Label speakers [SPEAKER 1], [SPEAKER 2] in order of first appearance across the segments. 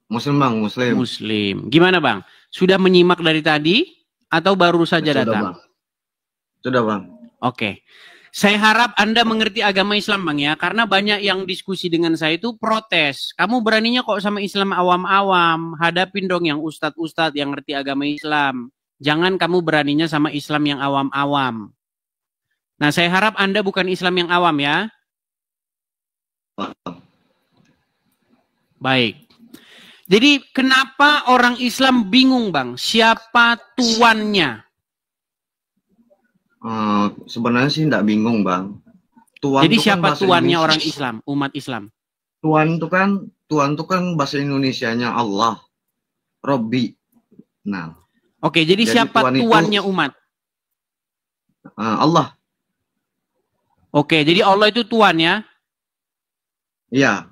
[SPEAKER 1] Muslim Bang, Muslim.
[SPEAKER 2] Muslim. Gimana Bang? Sudah menyimak dari tadi atau baru saja datang?
[SPEAKER 1] Bang. Sudah Bang.
[SPEAKER 2] Oke. Saya harap Anda mengerti agama Islam Bang ya, karena banyak yang diskusi dengan saya itu protes. Kamu beraninya kok sama Islam awam-awam, hadapin dong yang ustadz-ustadz yang ngerti agama Islam. Jangan kamu beraninya sama Islam yang awam-awam. Nah, saya harap Anda bukan Islam yang awam ya. Baik. Jadi kenapa orang Islam bingung Bang? Siapa tuannya?
[SPEAKER 1] Sebenarnya sih tidak bingung Bang.
[SPEAKER 2] Jadi siapa tuannya orang Islam, umat Islam?
[SPEAKER 1] Tuan itu kan bahasa Indonesianya Allah, Robbi. Nah.
[SPEAKER 2] Oke, jadi siapa tuannya umat?
[SPEAKER 1] Allah.
[SPEAKER 2] Oke, jadi Allah itu tuan ya?
[SPEAKER 1] Iya,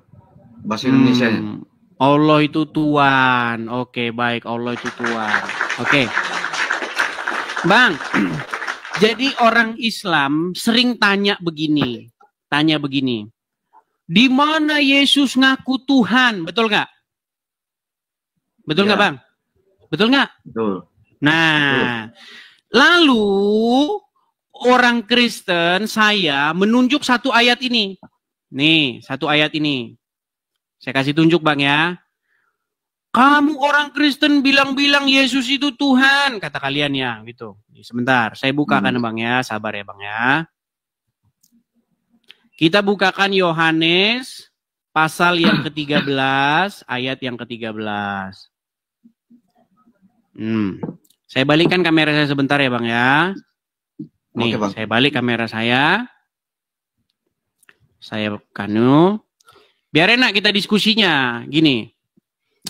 [SPEAKER 1] bahasa Indonesianya.
[SPEAKER 2] Allah itu tuan. Oke, baik, Allah itu tuan. Oke. Bang, jadi orang Islam sering tanya begini. Di mana Yesus ngaku Tuhan? Betul nggak? Betul nggak Bang? Betul nggak?
[SPEAKER 1] Betul.
[SPEAKER 2] Nah, lalu orang Kristen saya menunjuk satu ayat ini. Nih, satu ayat ini. Saya kasih tunjuk Bang ya. Kamu orang Kristen bilang-bilang Yesus itu Tuhan, kata kalian ya, gitu. Sebentar, saya bukakan Bang ya, sabar ya Bang ya. Kita bukakan Yohanes pasal yang ke-13, ayat yang ke-13. Saya balikkan kamera saya sebentar ya Bang ya. Nih, Bang. Saya balik kamera saya. Saya kanu. Biar enak kita diskusinya. Gini.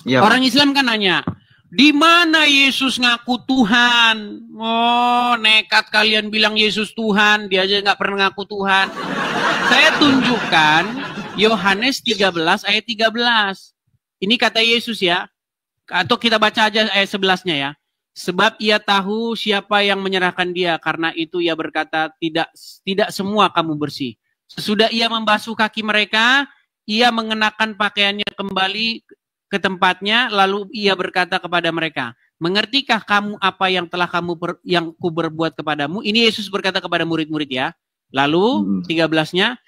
[SPEAKER 2] Ya, orang Islam kan nanya, di mana Yesus ngaku Tuhan? Oh, nekat kalian bilang Yesus Tuhan, dia aja nggak pernah ngaku Tuhan. Saya tunjukkan Yohanes 13 ayat 13. Ini kata Yesus ya. Atau kita baca aja ayat 11-nya ya. Sebab ia tahu siapa yang menyerahkan dia, karena itu ia berkata, tidak semua kamu bersih. Sesudah ia membasuh kaki mereka, ia mengenakan pakaiannya kembali ke tempatnya, lalu ia berkata kepada mereka, mengertikah kamu apa yang telah yang kuberbuat kepadamu? Ini Yesus berkata kepada murid-murid ya. Lalu 13-nya,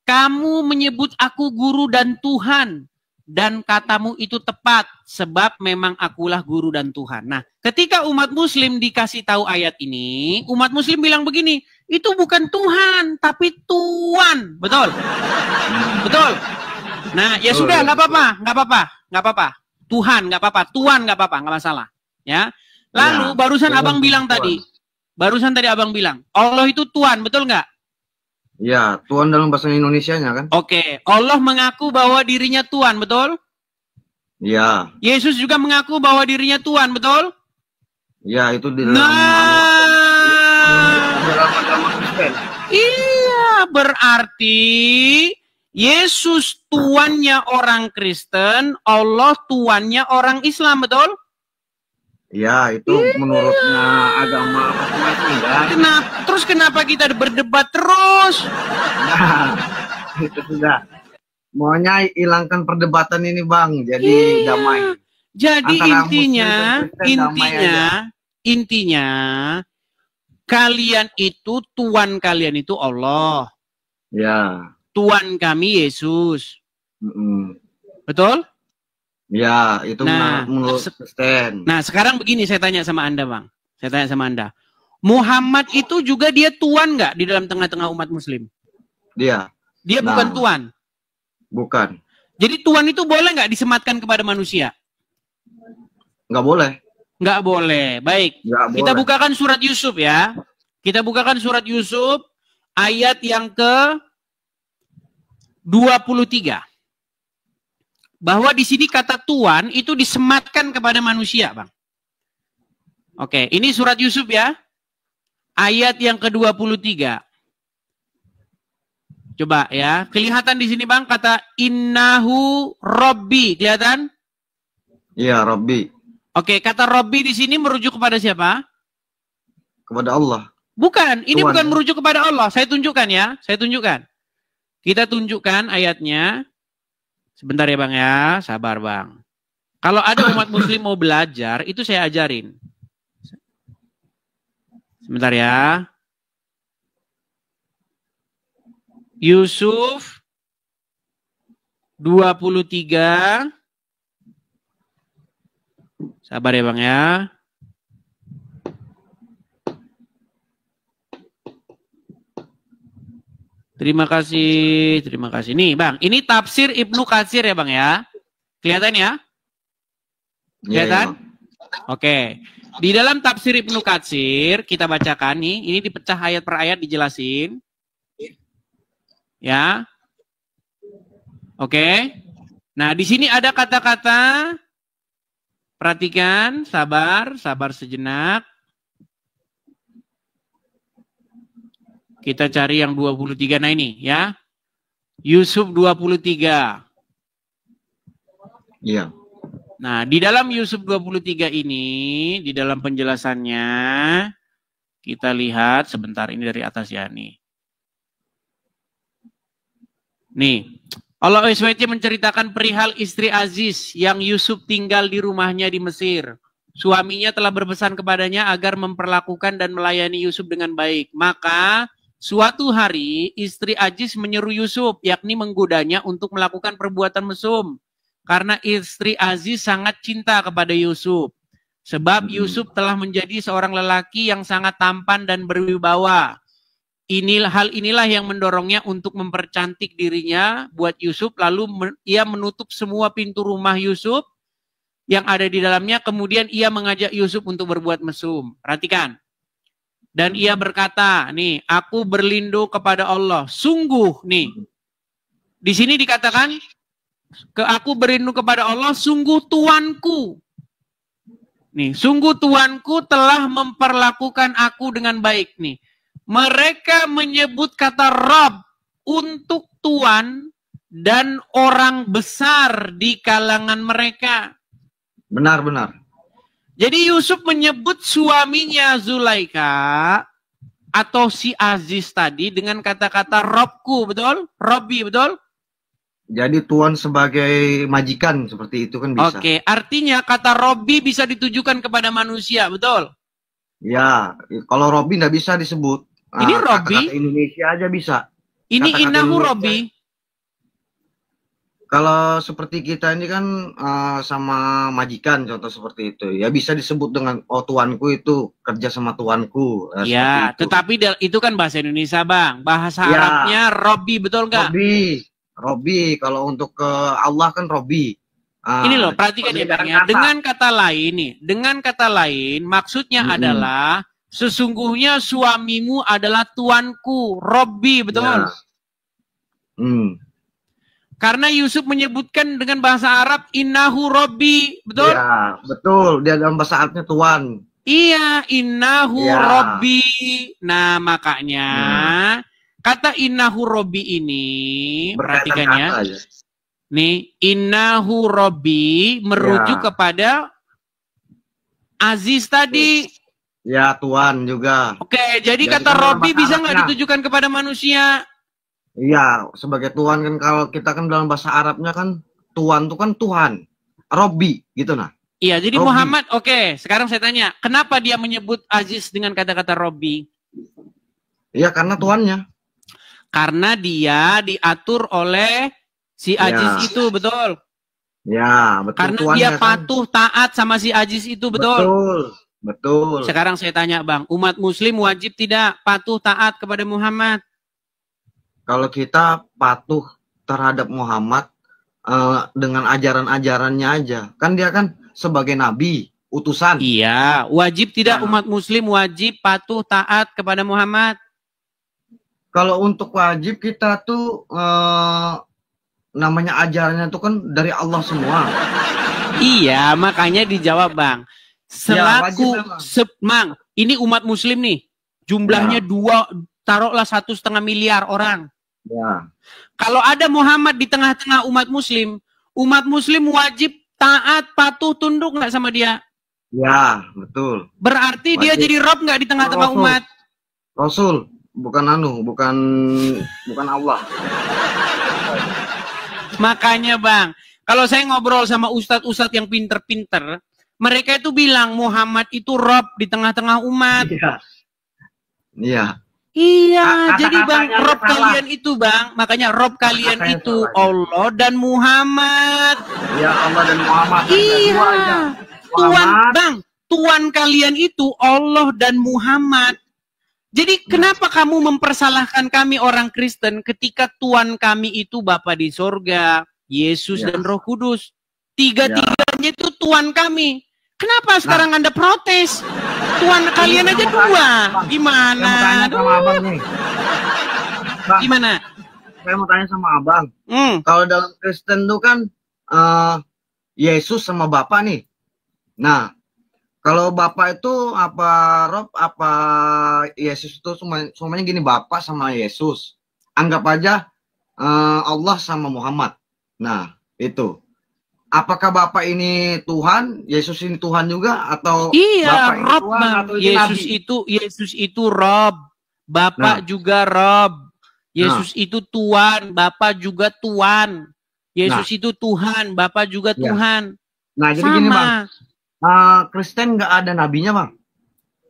[SPEAKER 2] kamu menyebut aku guru dan Tuhan, dan katamu itu tepat, sebab memang akulah guru dan Tuhan. Nah, ketika umat Muslim dikasih tahu ayat ini, umat Muslim bilang begini, itu bukan Tuhan, tapi Tuan. Betul? Betul? Nah, ya sudah, nggak apa-apa. Tuhan, nggak apa-apa. Tuan, nggak apa-apa, nggak masalah. Ya. Lalu, ya, barusan abang bilang tadi, abang bilang, Allah itu Tuan, betul nggak?
[SPEAKER 1] Ya, Tuan dalam bahasa Indonesianya kan?
[SPEAKER 2] Oke, Allah mengaku bahwa dirinya Tuan, betul?
[SPEAKER 1] Ya.
[SPEAKER 2] Yesus juga mengaku bahwa dirinya Tuan, betul?
[SPEAKER 1] Ya, itu di dalam agama Kristen.
[SPEAKER 2] Iya, berarti Yesus tuannya orang Kristen, Allah tuannya orang Islam, betul?
[SPEAKER 1] Ya, itu menurutnya agama masing-masing kan.
[SPEAKER 2] Terus kenapa kita berdebat terus?
[SPEAKER 1] Nah, itu sudah. Maunya hilangkan perdebatan ini Bang, jadi damai.
[SPEAKER 2] Jadi intinya, kalian itu, Tuhan kalian itu Allah.
[SPEAKER 1] Ya.
[SPEAKER 2] Tuhan kami Yesus. Betul?
[SPEAKER 1] Ya, itu menurut Kristen.
[SPEAKER 2] Nah, sekarang begini saya tanya sama Anda, Bang. Saya tanya sama Anda. Muhammad itu juga dia Tuhan nggak di dalam tengah-tengah umat Muslim?
[SPEAKER 1] Dia
[SPEAKER 2] bukan Tuhan?
[SPEAKER 1] Bukan.
[SPEAKER 2] Jadi Tuhan itu boleh nggak disematkan kepada manusia?
[SPEAKER 1] Nggak boleh.
[SPEAKER 2] Nggak boleh. Baik. Kita bukakan surat Yusuf ya. Kita bukakan surat Yusuf ayat yang ke-23. Bahwa di sini kata Tuhan itu disematkan kepada manusia, Bang. Oke, ini surat Yusuf ya. Ayat yang ke-23. Coba ya, kelihatan di sini Bang kata innahu Robbi, kelihatan?
[SPEAKER 1] Iya, Robbi.
[SPEAKER 2] Oke, kata Robbi di sini merujuk kepada siapa?
[SPEAKER 1] Kepada Allah.
[SPEAKER 2] Bukan, ini Tuhan. Bukan merujuk kepada Allah. Saya tunjukkan ya, saya tunjukkan. Kita tunjukkan ayatnya. Sebentar ya Bang ya, sabar Bang. Kalau ada umat muslim mau belajar, itu saya ajarin. Sebentar ya. Yusuf 23. Sabar ya Bang ya. Terima kasih, terima kasih. Nih Bang, ini tafsir Ibnu Katsir ya Bang ya. Kelihatan ya? Kelihatan? Oke. Di dalam tafsir Ibnu Katsir, kita bacakan nih, ini dipecah ayat per ayat dijelasin. Ya. Oke. Nah, di sini ada kata-kata, perhatikan, sabar sejenak. Kita cari yang 23, nah ini ya. Yusuf 23.
[SPEAKER 1] Iya.
[SPEAKER 2] Nah, di dalam Yusuf 23 ini, di dalam penjelasannya, kita lihat sebentar ini dari atas ya nih. Nih, Allah SWT menceritakan perihal istri Aziz yang Yusuf tinggal di rumahnya di Mesir. Suaminya telah berpesan kepadanya agar memperlakukan dan melayani Yusuf dengan baik. Maka, suatu hari istri Aziz menyeru Yusuf, yakni menggodanya untuk melakukan perbuatan mesum. Karena istri Aziz sangat cinta kepada Yusuf. Sebab Yusuf telah menjadi seorang lelaki yang sangat tampan dan berwibawa. Hal inilah yang mendorongnya untuk mempercantik dirinya buat Yusuf. Lalu ia menutup semua pintu rumah Yusuf yang ada di dalamnya. Kemudian ia mengajak Yusuf untuk berbuat mesum. Perhatikan. Dan ia berkata, nih, aku berlindung kepada Allah. Sungguh, nih. Di sini dikatakan, aku berlindung kepada Allah, sungguh Tuanku. Nih, sungguh Tuanku telah memperlakukan aku dengan baik. Nih, mereka menyebut kata Rabb untuk Tuan dan orang besar di kalangan mereka.
[SPEAKER 1] Benar.
[SPEAKER 2] Jadi Yusuf menyebut suaminya Zulaika atau si Aziz tadi dengan kata-kata Robku, betul? Robbi, betul?
[SPEAKER 1] Jadi Tuhan sebagai majikan seperti itu kan bisa.
[SPEAKER 2] Oke, artinya kata Robbi bisa ditujukan kepada manusia, betul?
[SPEAKER 1] Ya, kalau Robbi nggak bisa disebut.
[SPEAKER 2] Ini Robbi?
[SPEAKER 1] Kata-kata Indonesia aja bisa.
[SPEAKER 2] Ini
[SPEAKER 1] Kata-kata
[SPEAKER 2] innahu
[SPEAKER 1] Indonesia.
[SPEAKER 2] Robbi.
[SPEAKER 1] Kalau seperti kita ini kan sama majikan, contoh seperti itu. Ya bisa disebut dengan, oh tuanku itu kerja sama tuanku.
[SPEAKER 2] Ya, tetapi itu kan bahasa Indonesia, Bang. Bahasa Arabnya Robbi, betul nggak?
[SPEAKER 1] Robbi, kalau untuk ke Allah kan Robbi.
[SPEAKER 2] Ini loh, perhatikan ya Bang ya. Dengan kata lain nih, dengan kata lain maksudnya adalah sesungguhnya suamimu adalah tuanku, Robbi, betul?
[SPEAKER 1] Ya.
[SPEAKER 2] Karena Yusuf menyebutkan dengan bahasa Arab innahu Robbi, betul?
[SPEAKER 1] Ya, betul. Dia dalam bahasa Arabnya tuan.
[SPEAKER 2] Iya, innahu Robbi. Nah, makanya kata innahu Robbi ini, perhatikan ya. Nih, innahu Robbi merujuk kepada Aziz tadi.
[SPEAKER 1] Ya, tuan juga.
[SPEAKER 2] Oke, jadi kata Robbi bisa nggak ditujukan kepada manusia?
[SPEAKER 1] Iya, sebagai tuan kan, kalau kita kan dalam bahasa Arabnya kan tuan itu kan Tuhan. Robbi gitu nah.
[SPEAKER 2] Iya, jadi Robbi. Muhammad, oke, sekarang saya tanya, kenapa dia menyebut Aziz dengan kata-kata Robbi?
[SPEAKER 1] Iya, karena tuannya.
[SPEAKER 2] Karena dia diatur oleh si Aziz itu, betul?
[SPEAKER 1] Ya, betul.
[SPEAKER 2] Karena dia patuh, taat sama si Aziz itu, betul?
[SPEAKER 1] Betul.
[SPEAKER 2] Sekarang saya tanya Bang, umat muslim wajib tidak patuh, taat kepada Muhammad?
[SPEAKER 1] Kalau kita patuh terhadap Muhammad dengan ajaran-ajarannya aja. Kan dia kan sebagai nabi, utusan.
[SPEAKER 2] Iya, wajib tidak umat muslim wajib patuh, taat kepada Muhammad?
[SPEAKER 1] Kalau untuk wajib kita tuh namanya ajarannya tuh kan dari Allah semua.
[SPEAKER 2] Iya, makanya dijawab Bang. Selaku Mang, ini umat muslim nih. Jumlahnya taruhlah 1,5 miliar orang.
[SPEAKER 1] Ya.
[SPEAKER 2] Kalau ada Muhammad di tengah-tengah umat muslim wajib taat, patuh, tunduk nggak sama dia?
[SPEAKER 1] Ya, betul.
[SPEAKER 2] Berarti wajib. Dia jadi Rob nggak di tengah-tengah umat?
[SPEAKER 1] Rasul, bukan bukan Allah.
[SPEAKER 2] Makanya Bang, Kalau saya ngobrol sama ustadz-ustadz yang pinter-pinter, mereka itu bilang Muhammad itu Rob di tengah-tengah umat.
[SPEAKER 1] Iya. Iya.
[SPEAKER 2] Iya, jadi Bang, Rob kalian itu Bang, makanya Rob kalian itu Allah dan Muhammad.
[SPEAKER 1] Ya, Allah dan Muhammad.
[SPEAKER 2] Iya. Tuhan Bang, Tuhan kalian itu Allah dan Muhammad. Jadi kenapa kamu mempersalahkan kami orang Kristen ketika Tuhan kami itu Bapa di sorga, Yesus dan Roh Kudus. Tiga-tiganya itu Tuhan kami. Kenapa sekarang Anda protes? Tuhan kalian aja dua. Gimana?
[SPEAKER 1] Sama abang nih. Bang,
[SPEAKER 2] gimana?
[SPEAKER 1] Saya mau tanya sama abang. Kalau dalam Kristen itu kan Yesus sama Bapa nih. Nah, kalau Bapa itu apa Rob, apa Yesus itu semuanya gini, Bapa sama Yesus. Anggap aja Allah sama Muhammad. Nah, itu. Apakah Bapak ini Tuhan, Yesus ini Tuhan juga, atau
[SPEAKER 2] iya,
[SPEAKER 1] Bapak
[SPEAKER 2] Rob, Tuhan, atau Yesus itu Rob, Bapak juga Rob. Yesus itu Tuhan, Bapak juga Tuhan. Yesus itu Tuhan, Bapak juga Tuhan.
[SPEAKER 1] Nah, jadi gini Bang, Kristen nggak ada nabinya Bang.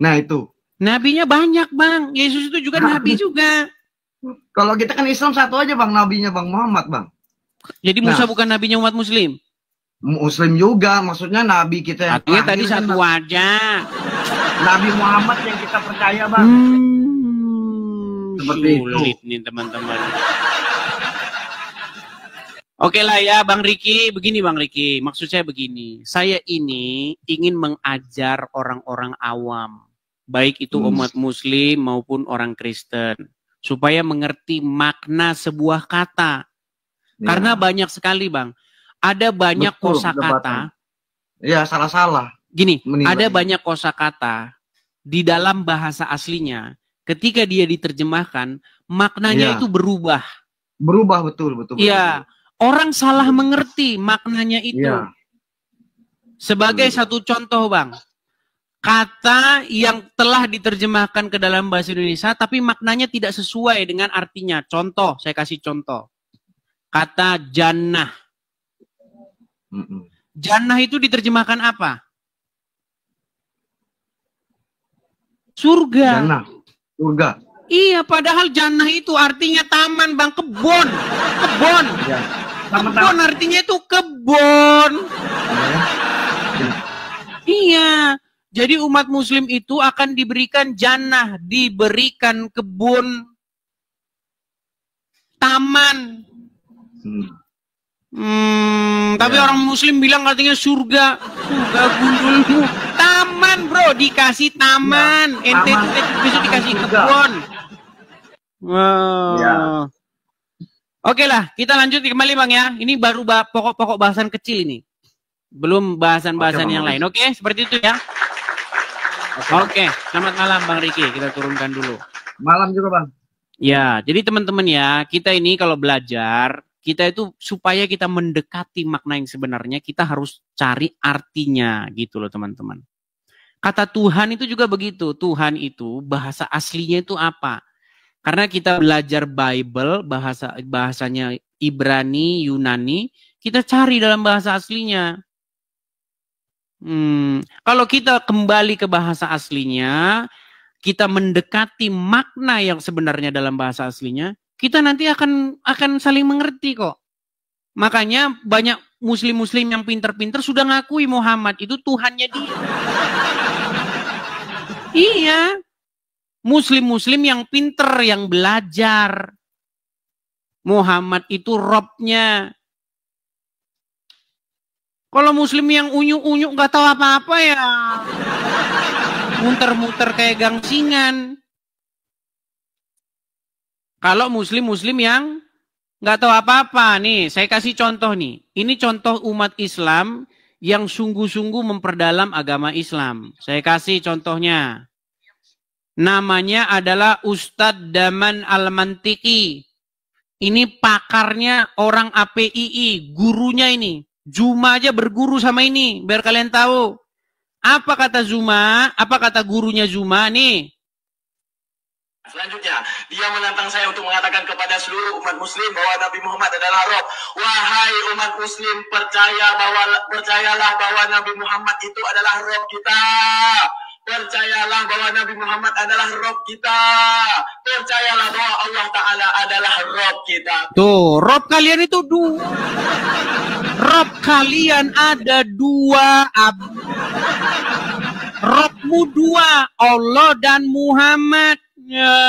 [SPEAKER 1] Nah itu.
[SPEAKER 2] Nabinya banyak Bang, Yesus itu juga nabi juga.
[SPEAKER 1] Kalau kita kan Islam satu aja Bang, nabinya Bang Muhammad Bang.
[SPEAKER 2] Jadi Musa bukan nabinya umat Muslim?
[SPEAKER 1] Muslim juga, maksudnya nabi kita yang
[SPEAKER 2] artinya tadi satu aja.
[SPEAKER 1] Nabi Muhammad yang kita percaya Bang. Seperti
[SPEAKER 2] sulit
[SPEAKER 1] itu
[SPEAKER 2] nih teman-teman. Oke lah ya Bang Riki, begini Bang Riki, maksud saya begini, saya ini ingin mengajar orang-orang awam, baik itu umat Muslim maupun orang Kristen, supaya mengerti makna sebuah kata. Karena banyak sekali Bang, ada banyak kosakata.
[SPEAKER 1] Ya, salah-salah.
[SPEAKER 2] Gini, ada banyak kosakata di dalam bahasa aslinya. Ketika dia diterjemahkan, maknanya itu berubah.
[SPEAKER 1] Berubah, betul.
[SPEAKER 2] Iya, orang salah mengerti maknanya itu. Sebagai satu contoh Bang, kata yang telah diterjemahkan ke dalam bahasa Indonesia, tapi maknanya tidak sesuai dengan artinya. Contoh, saya kasih contoh. Kata jannah. Jannah itu diterjemahkan apa? Surga.
[SPEAKER 1] Jannah. Surga.
[SPEAKER 2] Iya, padahal jannah itu artinya taman Bang, kebun. Kebun.
[SPEAKER 1] Ya.
[SPEAKER 2] Kebun artinya itu kebun. Iya. Jadi umat Muslim itu akan diberikan jannah, diberikan kebun, taman. Tapi orang Muslim bilang artinya surga. Surga gundulmu. Taman bro, dikasih taman. Ente besok dikasih kebun. Wow. Oke lah, kita lanjut kembali Bang ya. Ini baru pokok-pokok bahasan kecil ini. Belum bahasan-bahasan yang lain. Oke, seperti itu ya. Oke, selamat malam Bang Riki. Kita turunkan dulu.
[SPEAKER 1] Malam juga Bang.
[SPEAKER 2] Ya, jadi teman-teman ya, kita ini kalau belajar, kita itu supaya kita mendekati makna yang sebenarnya, kita harus cari artinya gitu loh teman-teman. Kata Tuhan itu juga begitu. Tuhan itu bahasa aslinya itu apa? Karena kita belajar Bible, bahasanya Ibrani, Yunani, kita cari dalam bahasa aslinya. Kalau kita kembali ke bahasa aslinya, kita mendekati makna yang sebenarnya dalam bahasa aslinya, kita nanti akan saling mengerti kok. Makanya banyak muslim-muslim yang pinter-pinter sudah ngakui Muhammad itu Tuhannya dia. Iya. Muslim-muslim yang pinter, yang belajar. Muhammad itu Robnya. Kalau muslim yang unyu-unyu nggak tahu apa-apa ya. Muter-muter kayak gangsingan. Kalau muslim-muslim yang nggak tahu apa-apa, nih saya kasih contoh nih. Ini contoh umat Islam yang sungguh-sungguh memperdalam agama Islam. Saya kasih contohnya. Namanya adalah Ustadz Daman Al-Mantiki. Ini pakarnya orang APII, gurunya ini. Zuma aja berguru sama ini, biar kalian tahu. Apa kata Zuma? Apa kata gurunya Zuma nih?
[SPEAKER 3] Selanjutnya, dia menantang saya untuk mengatakan kepada seluruh umat muslim bahwa Nabi Muhammad adalah Rob. Wahai umat muslim, percayalah bahwa Nabi Muhammad itu adalah Rob kita. Percayalah bahwa Nabi Muhammad adalah Rob kita. Percayalah bahwa Allah Ta'ala adalah Rob kita.
[SPEAKER 2] Tuh, Rob kalian itu Rob kalian ada dua. Robmu dua, Allah dan Muhammad. Ya.